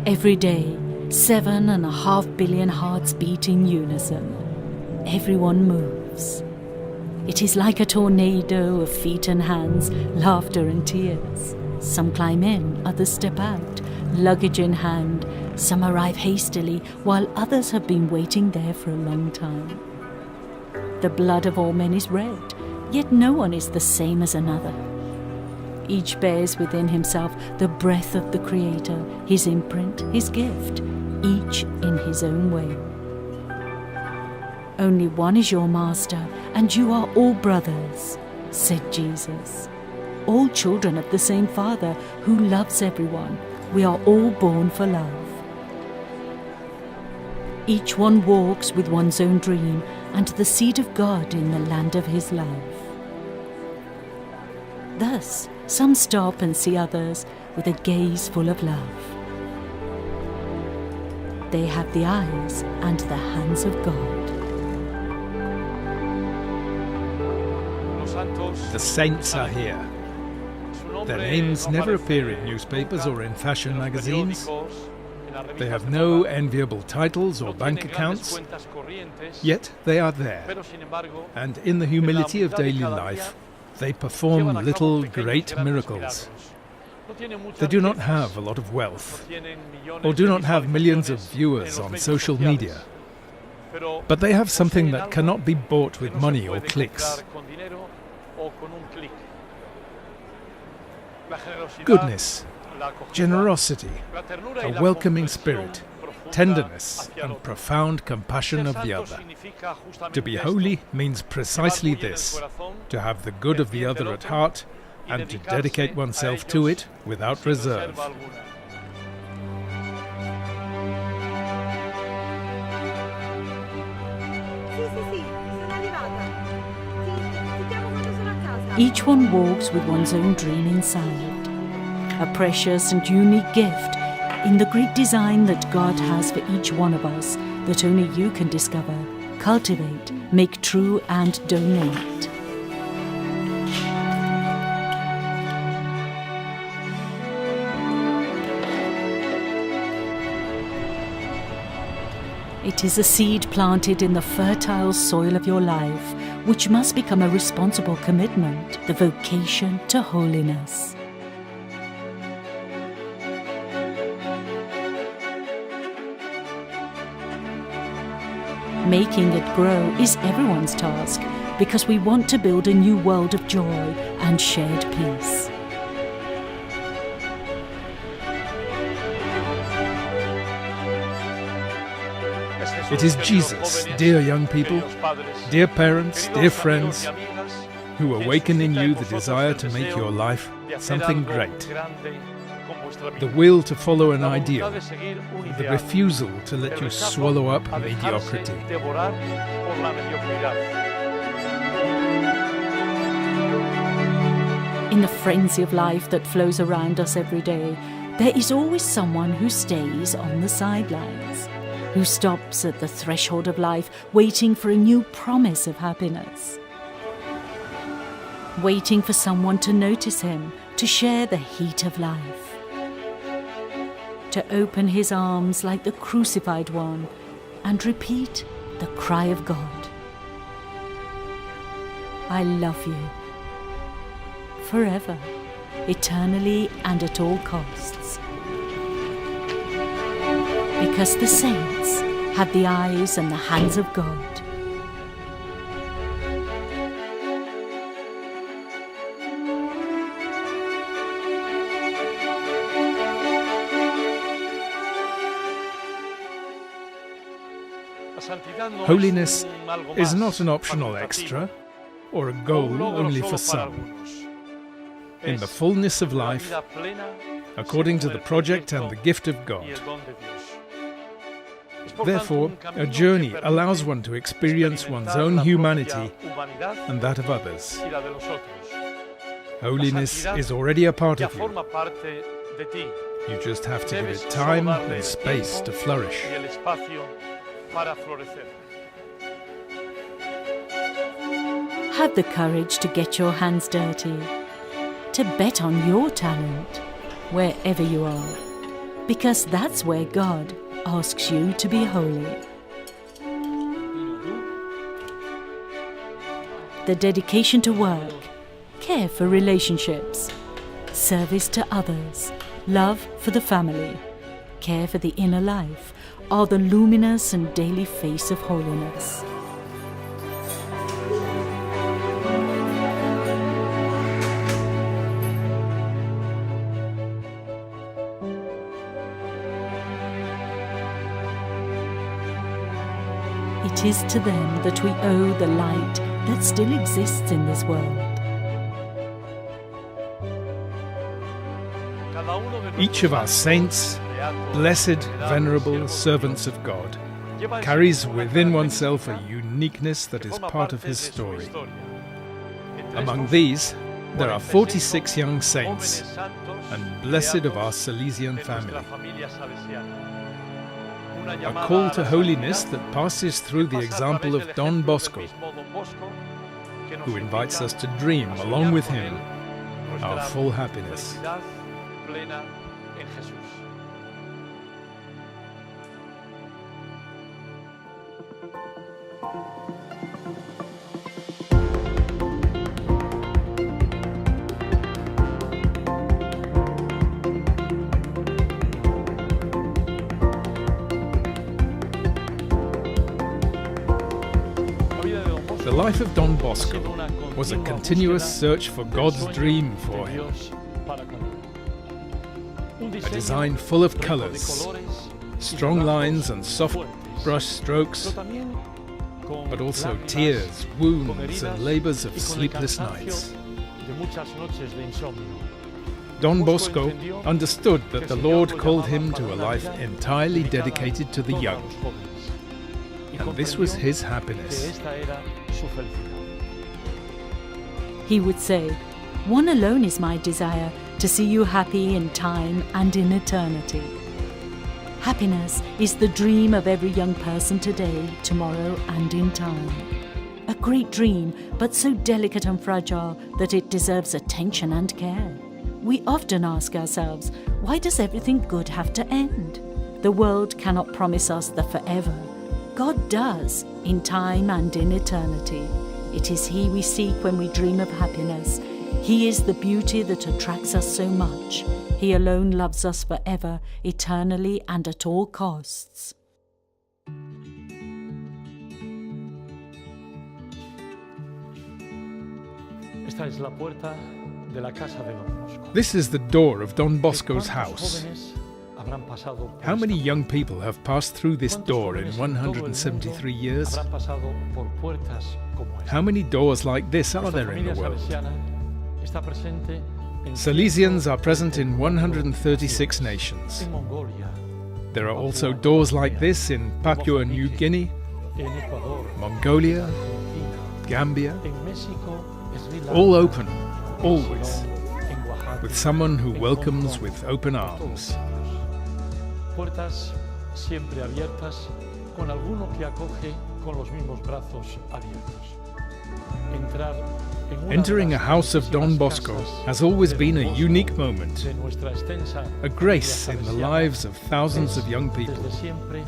Every day, 7.5 billion hearts beat in unison. Everyone moves. It is like a tornado of feet and hands, laughter and tears. Some climb in, others step out, luggage in hand. Some arrive hastily, while others have been waiting there for a long time. The blood of all men is red, yet no one is the same as another. Each bears within himself the breath of the Creator, his imprint, his gift, each in his own way. Only one is your master, and you are all brothers, said Jesus. All children of the same Father who loves everyone. We are all born for love. Each one walks with one's own dream and the seed of God in the land of his love. Thus, some stop and see others with a gaze full of love. They have the eyes and the hands of God. The saints are here. Their names never appear in newspapers or in fashion magazines. They have no enviable titles or bank accounts, yet they are there. And in the humility of daily life, they perform little great miracles. They do not have a lot of wealth, or do not have millions of viewers on social media, but they have something that cannot be bought with money or clicks. Goodness, generosity, a welcoming spirit, tenderness and profound compassion of the other. To be holy means precisely this, to have the good of the other at heart and to dedicate oneself to it without reserve. Each one walks with one's own dream inside, a precious and unique gift in the great design that God has for each one of us that only you can discover, cultivate, make true and donate. It is a seed planted in the fertile soil of your life, which must become a responsible commitment, the vocation to holiness. Making it grow is everyone's task, because we want to build a new world of joy and shared peace. It is Jesus, dear young people, dear parents, dear friends, who awaken in you the desire to make your life something great. The will to follow an ideal, the refusal to let you swallow up mediocrity. In the frenzy of life that flows around us every day, there is always someone who stays on the sidelines, who stops at the threshold of life, waiting for a new promise of happiness. Waiting for someone to notice him, to share the heat of life. To open his arms like the crucified one and repeat the cry of God. I love you. Forever, eternally and at all costs. Because the saints have the eyes and the hands of God. Holiness is not an optional extra or a goal only for some. In the fullness of life, according to the project and the gift of God. Therefore, a journey allows one to experience one's own humanity and that of others. Holiness is already a part of you. You just have to give it time and space to flourish. Have the courage to get your hands dirty, to bet on your talent, wherever you are. because that's where God asks you to be holy. The dedication to work, care for relationships, service to others, love for the family, care for the inner life are the luminous and daily face of holiness. It is to them that we owe the light that still exists in this world. Each of our saints, blessed, venerable servants of God, carries within oneself a uniqueness that is part of his story. Among these, there are 46 young saints, and blessed of our Salesian family. A call to holiness that passes through the example of Don Bosco, who invites us to dream along with him our full happiness. The life of Don Bosco was a continuous search for God's dream for him. A design full of colours, strong lines and soft brush strokes, but also tears, wounds and labours of sleepless nights. Don Bosco understood that the Lord called him to a life entirely dedicated to the young, and this was his happiness. He would say, "One alone is my desire, to see you happy in time and in eternity." Happiness is the dream of every young person today, tomorrow and in time. A great dream, but so delicate and fragile that it deserves attention and care. We often ask ourselves, why does everything good have to end? The world cannot promise us the forever. God does, in time and in eternity. It is He we seek when we dream of happiness. He is the beauty that attracts us so much. He alone loves us forever, eternally and at all costs. This is the door of Don Bosco's house. How many young people have passed through this door in 173 years? How many doors like this are there in the world? Salesians are present in 136 nations. There are also doors like this in Papua New Guinea, Mongolia, Gambia, all open, always, with someone who welcomes with open arms. Puertas siempre abiertas, con alguno que acoge con los mismos brazos abiertos. Entering a house of Don Bosco has always been a unique moment, a grace in the lives of thousands of young people. Desde siempre,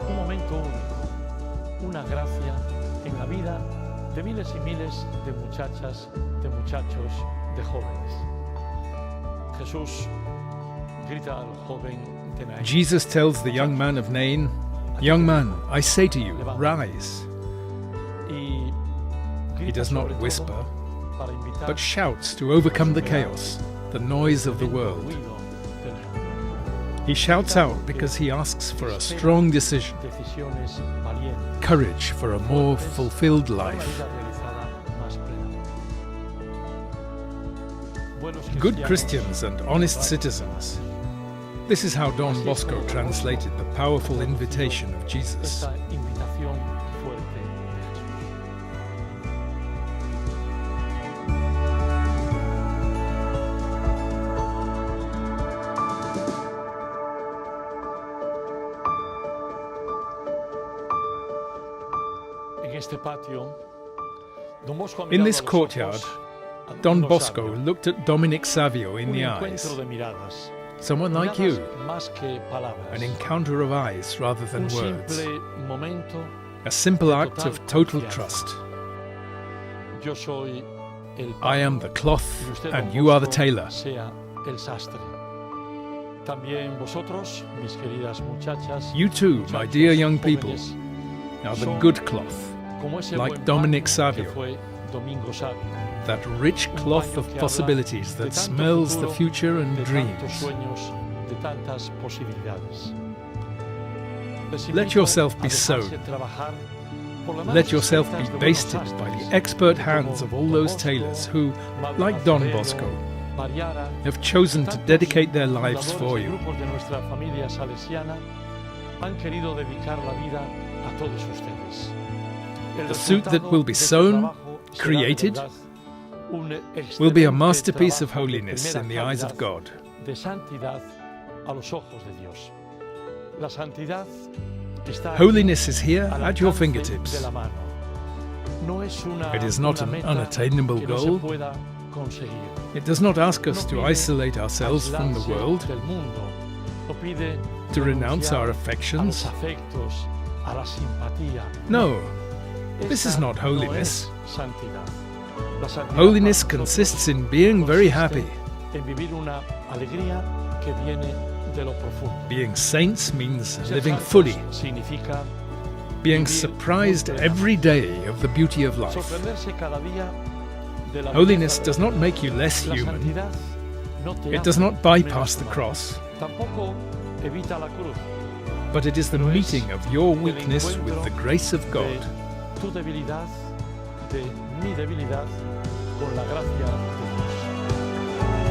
un momento único, una gracia en la vida de miles y miles de muchachas, de muchachos, de jóvenes. Jesús grita al joven. Jesus tells the young man of Nain, "Young man, I say to you, rise." He does not whisper, but shouts to overcome the chaos, the noise of the world. He shouts out because he asks for a strong decision, courage for a more fulfilled life. Good Christians and honest citizens. This is how Don Bosco translated the powerful invitation of Jesus. In this courtyard, Don Bosco looked at Dominic Savio in the eyes. Someone like you, Más que palabras. an encounter of eyes rather than Un words, simple momento. a simple act total of total confianza. trust. Yo soy el I am the pájaro, cloth y usted, and don you are the Bosco, tailor. sea el sastre. También vosotros, mis queridas muchachas, You too, my muchachos, dear young people, jóvenes, are the son good cloth, como ese like buen Dominic pan que Savio. fue Domingo Savio. that rich Un cloth paño of que habla possibilities de that tanto smells the futuro, future and de tantos dreams. sueños, de tantas posibilidades. Les Let invito yourself a be dejarse sown. trabajar por las manos Let yourself expertas be de buenos basted by sastres, the expert como hands of all Don those Bosco, tailors who, Madre like Don Nazareno, Bosco, Mariara, have chosen to tantos dedicate their lives fundadores for de you. grupos de nuestra familia salesiana han querido dedicar la vida a todos ustedes. El The suit that resultado will be de este sown, trabajo será de created, verdad un will be a excelente masterpiece of trabajo de holiness primera in the eyes of calidad, God. de santidad a los ojos de Dios. La santidad está aquí, Holiness is here al at your alcance fingertips. de la mano. No es una, It is not una an meta unattainable que no se goal. pueda conseguir. It does not ask us No to pide isolate ourselves from the aislarse world, del mundo. No pide to renounce renunciar our a los affections. afectos, a la simpatía. No, this is Esa not no holiness. es santidad. La santidad Holiness para nosotros consists in being very happy. en vivir una alegría que viene de lo profundo. Being saints means Ser living santos fully, significa being vivir surprised muy every day of the beauty of life. sorprenderse cada día de la Holiness belleza does de not make you less la human. santidad no te It does hace not bypass menos the humano. cross, Tampoco evita la cruz. but it is the Pero es meeting of your el weakness with encuentro the grace of de God. tu debilidad, de mi debilidad, con la gracia de Dios.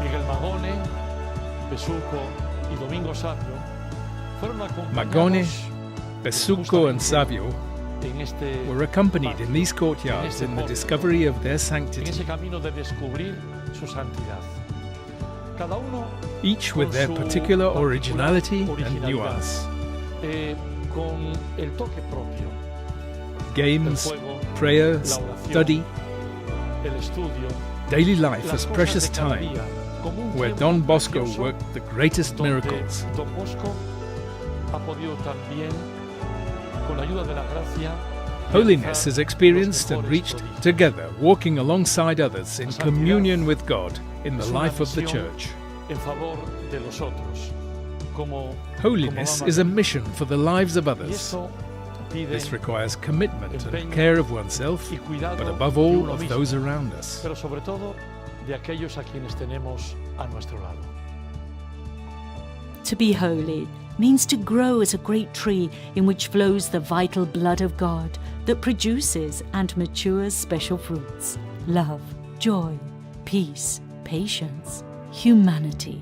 Miguel Magone, Besuco y Domingo Savio fueron Magone, acompañados Besuco and Savio en este were accompanied in these courtyards in the discovery of their en sanctity, ese camino de descubrir su santidad. Cada uno each with con their su particular particular originality and originalidad. nuance. Con el toque propio, el Games, juego, prayers, la oración, study, el estudio, daily life las as cosas precious de cada time, día, como un where tiempo Don Bosco precioso worked the greatest donde miracles. Don Bosco ha podido también, con la ayuda de la gracia, Holiness is realizar experienced los and mejores reached prodigios. together, walking alongside others in La santidad communion with God in the es una life of the misión church. en favor de los otros, como Holiness como is a María. mission for the lives of Y others. eso pide This requires commitment and empeño care of oneself, y cuidado but above de all uno of mismo, those around us. pero sobre todo de aquellos a quienes tenemos a nuestro lado. To be holy means to grow as a great tree in which flows the vital blood of God that produces and matures special fruits: love, joy, peace, patience, humanity.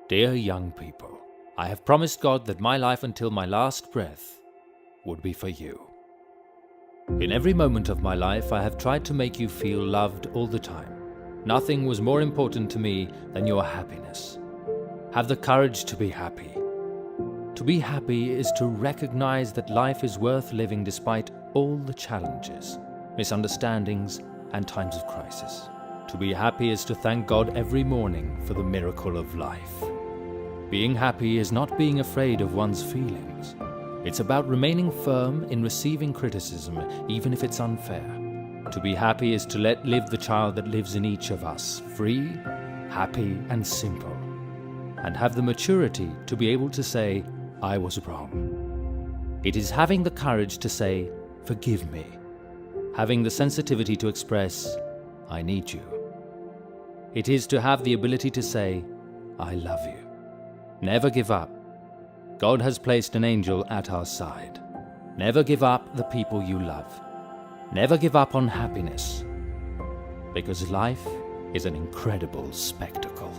Dear young people, I have promised God that my life until my last breath would be for you. In every moment of my life, I have tried to make you feel loved all the time. Nothing was more important to me than your happiness. Have the courage to be happy. To be happy is to recognize that life is worth living despite all the challenges, misunderstandings, and times of crisis. To be happy is to thank God every morning for the miracle of life. Being happy is not being afraid of one's feelings. It's about remaining firm in receiving criticism, even if it's unfair. To be happy is to let live the child that lives in each of us, free, happy, and simple, and have the maturity to be able to say, I was wrong. It is having the courage to say, forgive me, having the sensitivity to express, I need you. It is to have the ability to say, I love you. Never give up. God has placed an angel at our side. Never give up the people you love. Never give up on happiness, because life is an incredible spectacle.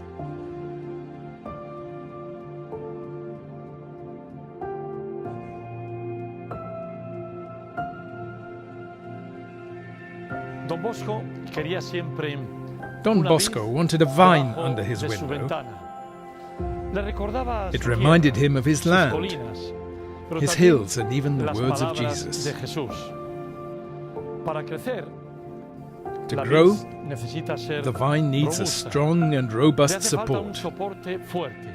Don Bosco quería siempre Don una Bosco vid wanted a vine debajo under his de su window, ventana. Le recordaba It su reminded tierra, him of his sus land, colinas, pero his también hills, and even the las words of palabras Jesus. de Jesús. Para crecer, To la grow, vid necesita ser the vine needs a robusta. strong and Le robust hace falta un support. soporte fuerte.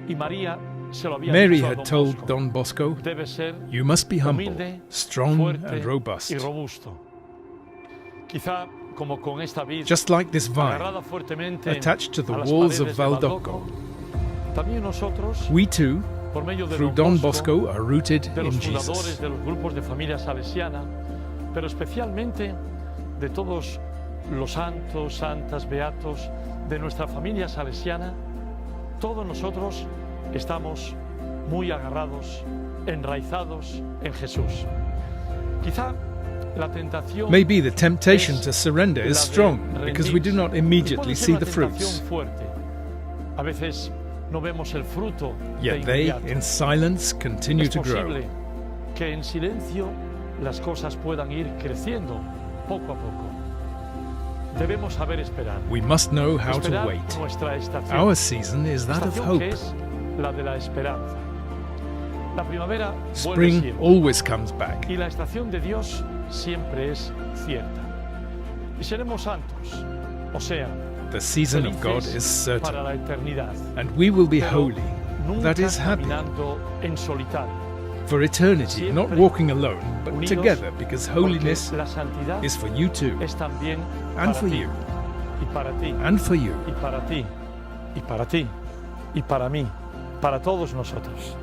Y María se lo había Mary dicho a had Don told Bosco. Don Bosco, Debe ser "You must be humble, humilde, strong fuerte and robust." y robusto. Quizá como con esta vid Just like this vine, agarrada fuertemente attached to the a las walls of paredes de Valdocco, también nosotros, we too, por medio de through Don Bosco, are rooted de los in fundadores Jesus. de los grupos de familia salesiana, pero especialmente de todos los santos, santas, beatos de nuestra familia salesiana, todos nosotros estamos muy agarrados, enraizados en Jesús. Quizá la tentación Maybe the temptation es to surrender is la de strong because we do not rendirse. Y immediately puede ser see una the tentación fruits. fuerte. A veces no vemos el fruto de Yet they, inmediato. in silence, continue Es to grow. posible que en silencio las cosas puedan ir creciendo poco a poco. Debemos saber esperar. We must know how to Esperar wait. nuestra estación. Our season is that of Estación hope. que es la de la esperanza. La primavera vuelve Spring siempre always comes back. y la estación de Dios siempre es cierta. Y seremos santos, o sea, The season of God felices is para certain, la eternidad. and we will be Pero holy, nunca that is happy, caminando en solitario. for eternity, not Siempre walking alone, but unidos, together, because holiness porque la santidad is for you too, es también and para for ti, you, y para ti, and for you. y para ti, y para ti, y para mí, para todos nosotros.